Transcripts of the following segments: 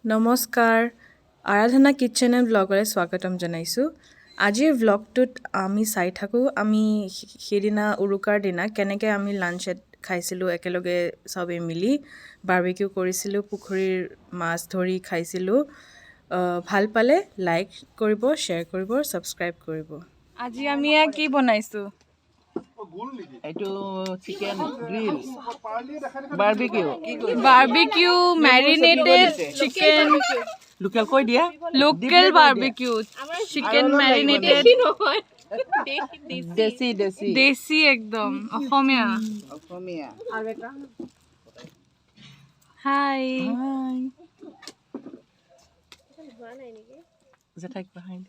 নমস্কাৰ আৰাধনা kitchen and ব্লগলৈ স্বাগতম জনাইছোঁ আজিৰ ব্লগটোত আমি চাই থাকোঁ আমি সেইদিনা উৰুকাৰ দিনা কেনেকৈ আমি লাঞ্চ খাইছিলোঁ একেলগে চবেই মিলি বাৰ্বিকিউ কৰিছিলোঁ পুখুৰীৰ মাছ ধৰি খাইছিলোঁ ভাল পালে লাইক কৰিব শ্বেয়াৰ কৰিব ছাবস্ক্ৰাইব কৰিব আজি আমি কি বনাইছোঁ এইটো chicken grill barbecue marinated chicken local কৈ দিয়া লোকেল বাৰ্বিকিউ চিকেন মেৰিনেটেড দেশী দেশী দেশী একদম অসমীয়া অসমীয়া হাই জেঠাইক পাহাই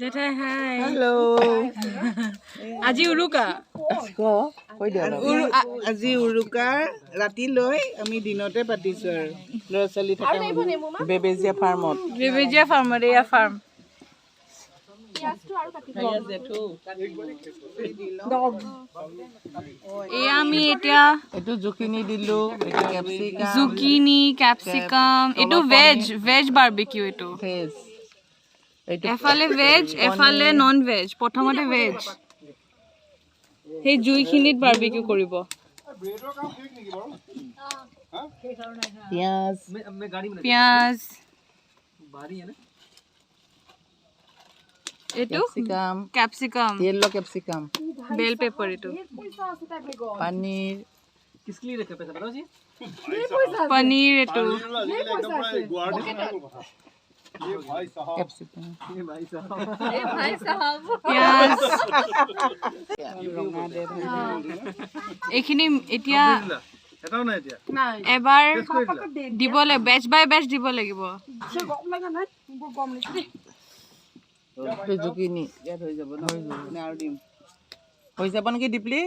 জেঠাই হাই হেল্ল' আজি উৰুকা কৈ দিয়া আজি উৰুকাৰ ৰাতিলৈ আমি দিনতে পাতিছো আৰু ল'ৰা ছোৱালী থকা বেবেজীয়া ফাৰ্মত এয়া ফাৰ্ম এয়া আমি এতিয়া এইটো জুকিনি দিলো এইটো কেপচিকাম জুকিনি কেপচিকাম এইটো ভেজ বাৰ্বিকিউ এইটো ভেজ এইটো এফালে ভেজ এফালে নন ভেজ প্ৰথমতে ভেজ সেই জুইখিনিত বাৰ্বিকিউ কৰিব পিঁয়াজ পিঁয়াজ এইটো capsicum yellow capsicum bell pepper এইটো पनीर পনীৰ এইটো कैप्सिकम পিঁয়াজ এইখিনি এতিয়া এবাৰ দিব লাগিব বেচ বাই বেচ দিব লাগিব জুকিনি ইয়াত হৈ যাব ন আৰু দিম হৈ যাব নেকি ডিপলি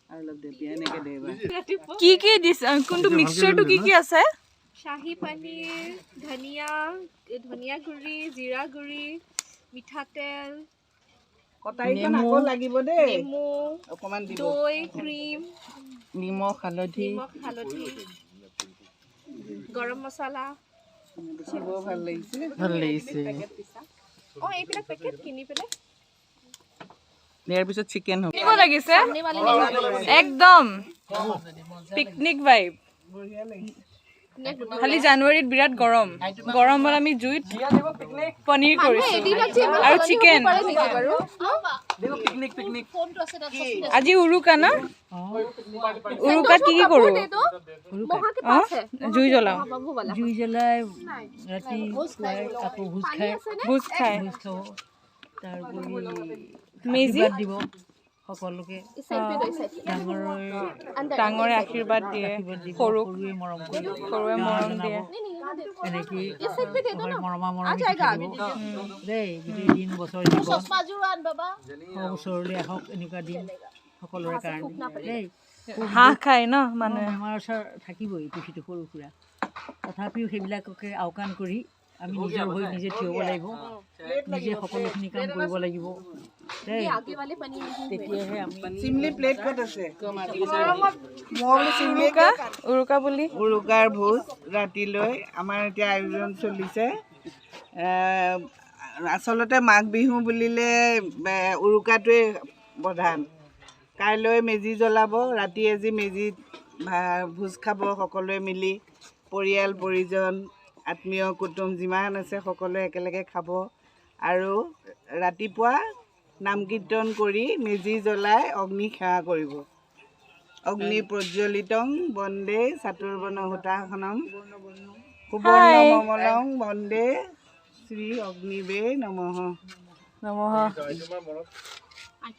আৰু অলপ দে পিয়া এনেকে দেবা কি দিছে কোনটো মিক্সচাৰটো কি আছে শাহী পনীৰ ধনিয়া গুড়ি জিৰা গুড়ি মিঠাতেল নেমু লাগিব দেই নেমু অকমান দিব দৈ ক্ৰীম নিমখ হালধি গৰম মছলা দেখিব ভাল লাগিছে এইবিলাক পেকেট কিনি পেলাই ইয়াৰ পিছত চিকেন হ'ব দিব লাগিছে একদম পিকনিক ভাইব খালি জানুৱাৰীত বিৰাট গৰমত আমি জুইত পনীৰ কৰিছো আৰু চিকেন আজি উৰুকা না উৰুকাত কি কৰো জুই জ্বলাই ৰাতি আকৌ ভোজ খাই মেজি দিব সকলোকে ডাঙৰে আশীৰ্বাদ দিয়ে সৰুক সৰুৱে মৰম সৰুৱে মৰম দিয়ে এনেকৈ মৰমা মৰমি দেই গোটেই দিন বছৰ বছৰলৈ আহক এনেকুৱা দিন সকলোৰে কাৰণে দেই হাঁহ খায় ন মানুহে বেমাৰ আজাৰ থাকিবই ইটো সিটো সৰু সুৰা তথাপিও সেইবিলাককে আওকাণ কৰি আমি নিজৰ হৈ নিজে থিয় হ'ব লাগিব নিজে সকলোখিনি কাম কৰিব লাগিব দেই তেতিয়াহে আমি চিমলি প্লেট ক'ত আছে উৰুকা বুলি উৰুকাৰ ভোজ ৰাতিলৈ আমাৰ এতিয়া আয়োজন চলিছে আচলতে মাঘ বিহু বুলিলে উৰুকাটোৱে প্ৰধান কাইলৈ মেজি জ্বলাব ৰাতি আজি মেজিত ভোজ খাব সকলোৱে মিলি পৰিয়াল পৰিজন আত্মীয় কুটুম যিমান আছে সকলোৱে একেলগে খাব আৰু ৰাতিপুৱা নাম কীৰ্তন কৰি মেজি জ্বলাই অগ্নি সেৱা কৰিব অগ্নি প্ৰজ্বলিতং বন্দে চাতুৰ্বৰ্ণ হুতাসনম সুবৰ্ণমলং বন্দে শ্ৰী অগ্নিবে নমঃ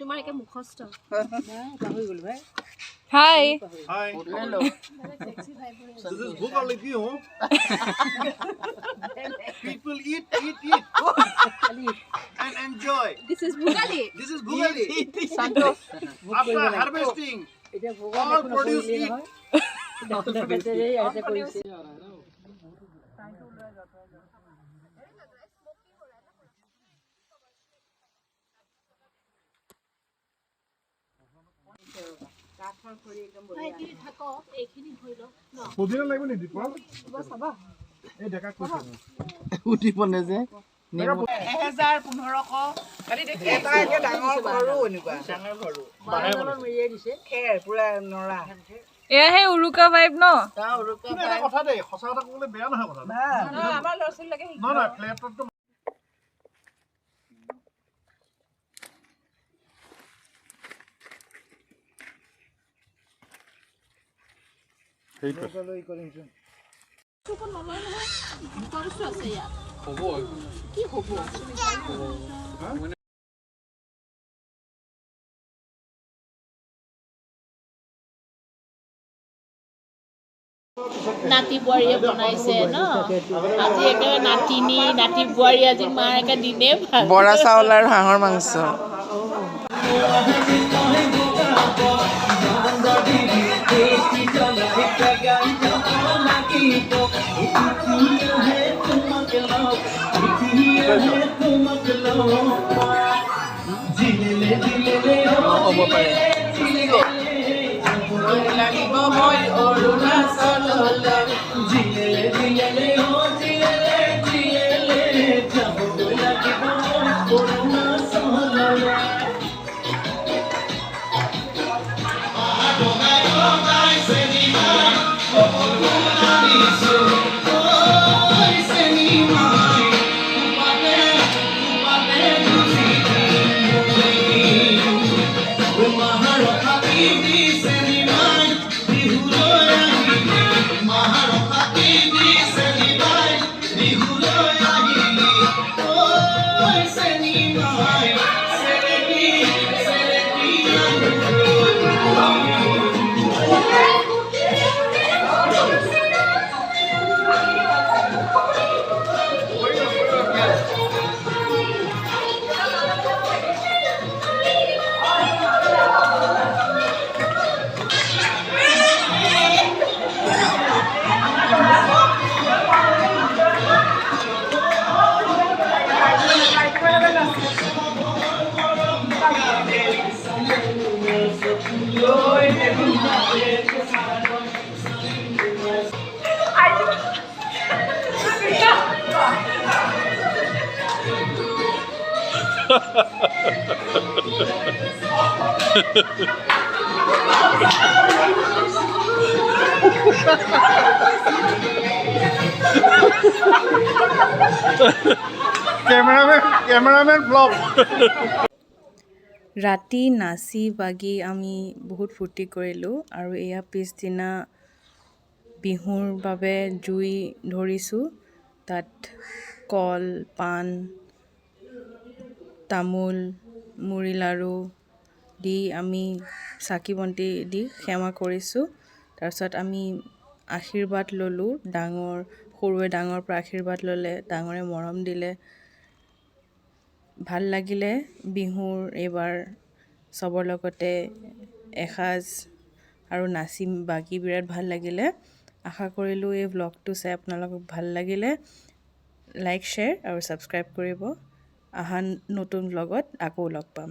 তোমাৰ একে মুখস্থ পাহৰি গ'লো ভাই হাই Hello. This is Bhugali Bihu. People eat and enjoy. This is Bhugali. This is Bhugali. After harvesting, all produce eat. এইখিনি থাকক এইখিনি ধৰি লওক পুদিনা লাগিব নি দীপক? চাবা উঠিবনে যে 1000 1500 এটা একে ডাঙৰ ঘৰো এনেকুৱা ডাঙৰ ঘৰো খেৰ পুৰা নৰা এয়া সেই উৰুকা ভাইব ন তাৰ উৰুকা এটা কথা দেই সঁচা কথা ক'বলৈ বেয়া নহয় কথাটো আমাৰ ল'ৰা ছোৱালীলৈকে নহয় ফ্লেটতো নাতি বোৱাৰীয়ে বনাইছে ন আজি একেবাৰে নাতিনী নাতি বোৱাৰী আজি মাৰ একে দিনে ভাল বৰা চাউল আৰু হাঁহৰ মাংস হ'ব পাৰে লাগিব মই অৰুণাচললৈ জিলেলে জিলেলে অ জিলেলে জিলেলে যাবলৈ লাগিব মই অৰুণাচললৈ cameraman vlog ৰাতি নাচি বাগি আমি বহুত ফূৰ্তি কৰিলোঁ আৰু এয়া পিছদিনা বিহুৰ বাবে জুই ধৰিছোঁ তাত কল পাণ তামোল মুড়ি লাড়ু দি আমি চাকি বন্তি দি সেৱা কৰিছোঁ তাৰপিছত আমি আশীৰ্বাদ ল'লোঁ সৰুৱে ডাঙৰৰ পৰা আশীৰ্বাদ ল'লে ডাঙৰে মৰম দিলে ভাল লাগিলে বিহুৰ এইবাৰ চবৰ লগতে এসাঁজ আৰু নাচি বাগি বিৰাট ভাল লাগিলে আশা কৰিলোঁ এই ভ্লগটো চাই আপোনালোকক ভাল লাগিলে লাইক শ্বেয়াৰ আৰু ছাবস্ক্ৰাইব কৰিব অহা নতুন ভ্লগত আকৌ লগ পাম